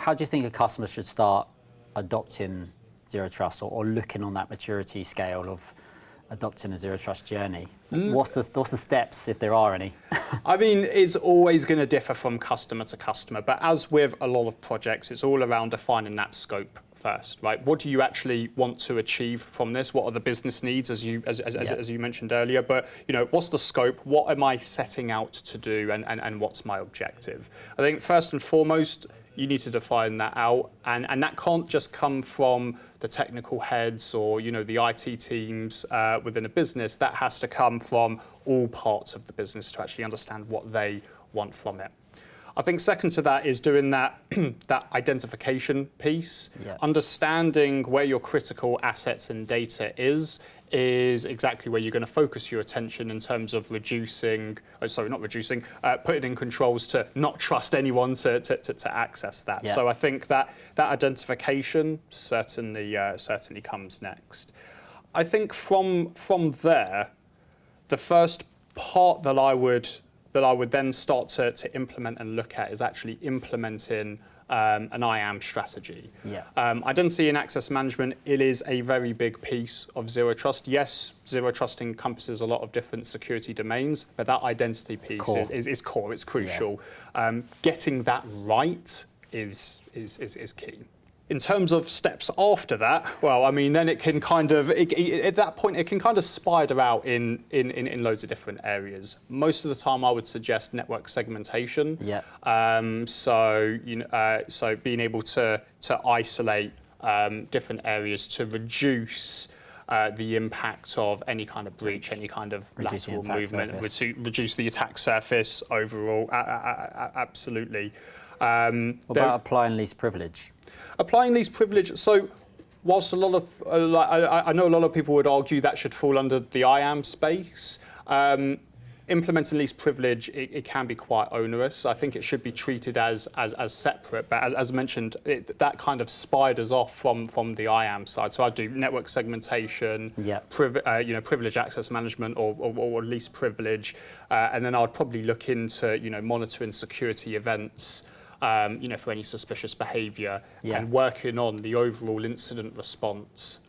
how do you think a customer should start adopting Zero Trust or looking on that maturity scale of adopting a Zero Trust journey? What's the steps, if there are any? I mean, it's always going to differ from customer to customer, but as with a lot of projects, it's all around defining that scope first, right? What do you actually want to achieve from this? What are the business needs, as you mentioned earlier? But what's the scope? What am I setting out to do, and what's my objective? I think first and foremost, you need to define that out, and that can't just come from the technical heads or the IT teams within a business. That has to come from all parts of the business to actually understand what they want from it. I think second to that is doing that that identification piece, understanding where your critical assets and data is exactly where you're going to focus your attention in terms of putting in controls to not trust anyone to access that. So I think that identification certainly comes next. I think from there, the first part that I would then start to implement and look at is actually implementing an IAM strategy. Identity and access management, it is a very big piece of Zero Trust. Yes, Zero Trust encompasses a lot of different security domains, but that identity piece is core, it's crucial. Getting that right is key. In terms of steps after that, well, I mean, then it can kind of, at that point, it can kind of spider out in loads of different areas. Most of the time, I would suggest network segmentation. So being able to isolate different areas to reduce the impact of any kind of breach, any kind of lateral movement, reduce the attack surface overall. Absolutely. What about applying least privilege? Applying least privilege, so whilst a lot of, I know a lot of people would argue that should fall under the IAM space, implementing least privilege, it can be quite onerous. I think it should be treated as separate, but as mentioned, that kind of spiders off from the IAM side. So I do network segmentation, privilege access management or least privilege, and then I'd probably look into monitoring security events, for any suspicious behaviour, and working on the overall incident response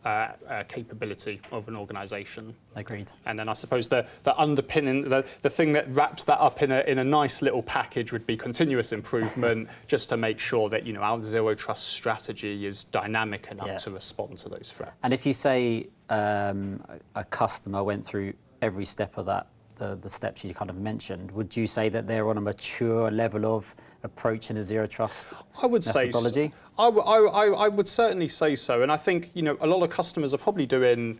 capability of an organisation. Agreed. And then I suppose the underpinning, the thing that wraps that up in a nice little package would be continuous improvement, just to make sure that our Zero Trust strategy is dynamic enough to respond to those threats. And if you say a customer went through every step of that, the steps you kind of mentioned, would you say that they're on a mature level of approach in a Zero Trust methodology? I would certainly say so, and I think a lot of customers are probably doing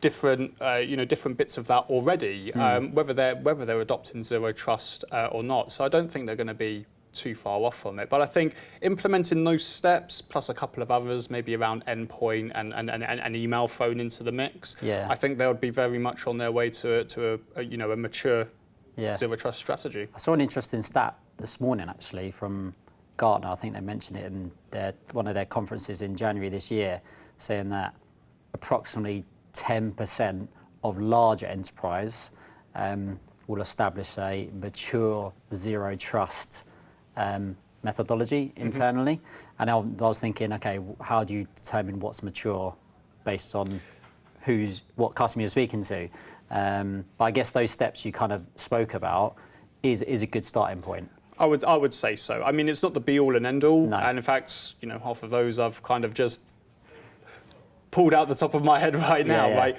different bits of that already, whether they're adopting Zero Trust or not. So I don't think they're going to be too far off from it. But I think implementing those steps plus a couple of others, maybe around endpoint and email thrown into the mix, I think they would be very much on their way to a mature Zero Trust strategy. I saw an interesting stat this morning actually from Gartner. I think they mentioned it in one of their conferences in January this year, saying that approximately 10% of larger enterprise will establish a mature Zero Trust methodology internally. And I was thinking, okay, how do you determine what's mature based on what customer you're speaking to? But I guess those steps you kind of spoke about is a good starting point. I would say so. I mean, it's not the be all and end all, and in fact, half of those I've kind of just pulled out the top of my head right now. Right,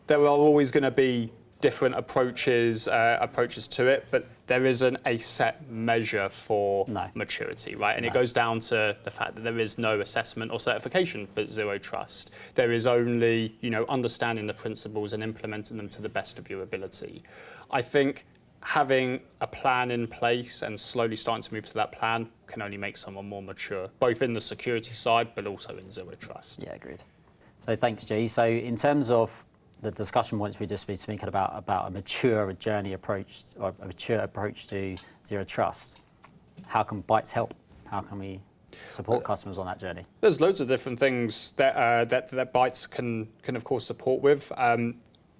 there are always going to be different approaches to it, but there isn't a set measure for maturity, right? And it goes down to the fact that there is no assessment or certification for Zero Trust. There is only, understanding the principles and implementing them to the best of your ability. I think having a plan in place and slowly starting to move to that plan can only make someone more mature, both in the security side, but also in Zero Trust. Yeah, agreed. So thanks, G. So in terms of the discussion points we just been speaking about a mature journey approach or a mature approach to Zero Trust, how can Bytes help? How can we support customers on that journey? There's loads of different things that Bytes can of course support with.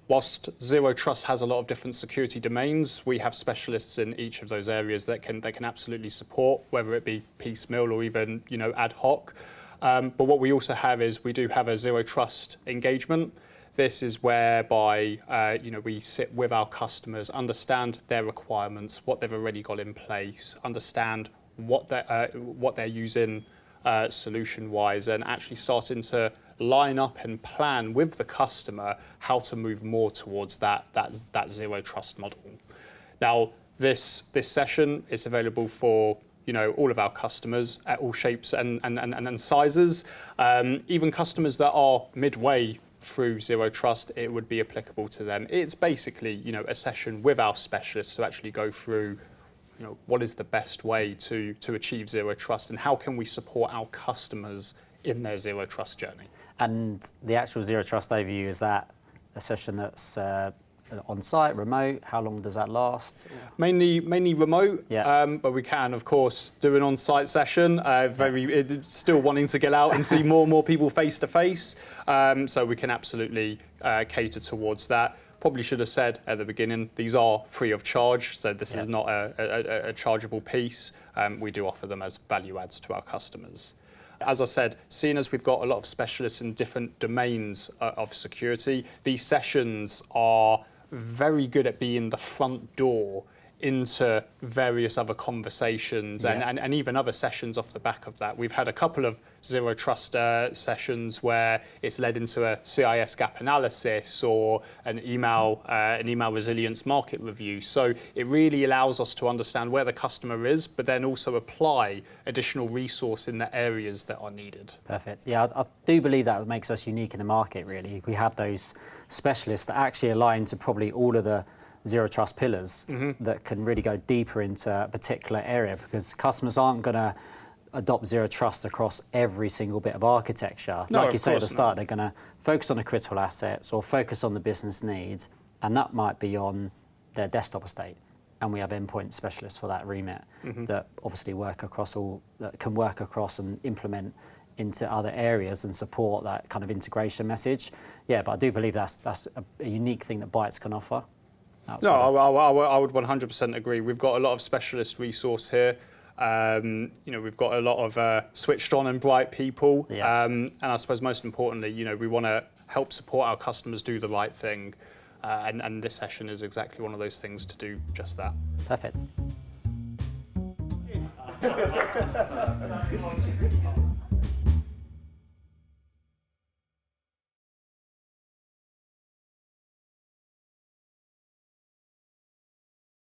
whilst Zero Trust has a lot of different security domains, we have specialists in each of those areas that can absolutely support, whether it be piecemeal or even ad hoc. But what we also have is we do have a Zero Trust engagement. This is whereby we sit with our customers, understand their requirements, what they've already got in place, understand what they're using solution-wise, and actually starting to line up and plan with the customer how to move more towards that Zero Trust model. Now, this session is available for all of our customers at all shapes and sizes. Even customers that are midway through Zero Trust, it would be applicable to them. It's basically a session with our specialists to actually go through what is the best way to achieve Zero Trust and how can we support our customers in their Zero Trust journey. And the actual Zero Trust overview, is that a session that's on-site, remote? How long does that last? Mainly remote, yeah. But we can, of course, do an on-site session. Still wanting to get out and see more and more people face to face. So we can absolutely cater towards that. Probably should have said at the beginning, these are free of charge, so this is not a chargeable piece. We do offer them as value adds to our customers. As I said, seeing as we've got a lot of specialists in different domains of security, these sessions are very good at being the front door into various other conversations and even other sessions off the back of that. We've had a couple of Zero Trust sessions where it's led into a CIS gap analysis or an email resilience market review. So it really allows us to understand where the customer is, but then also apply additional resource in the areas that are needed. Perfect. Yeah, I do believe that makes us unique in the market, really. We have those specialists that actually align to probably all of the Zero Trust pillars that can really go deeper into a particular area, because customers aren't going to adopt Zero Trust across every single bit of architecture. No, like you say at the start, not. they're going to focus on the critical assets or focus on the business needs, and that might be on their desktop estate. And we have endpoint specialists for that remit that obviously can work across and implement into other areas and support that kind of integration message. Yeah, but I do believe that's a unique thing that Bytes can offer. No, I would 100% agree. We've got a lot of specialist resource here. We've got a lot of switched on and bright people. Yeah. And I suppose most importantly, we want to help support our customers do the right thing. And this session is exactly one of those things to do just that. Perfect.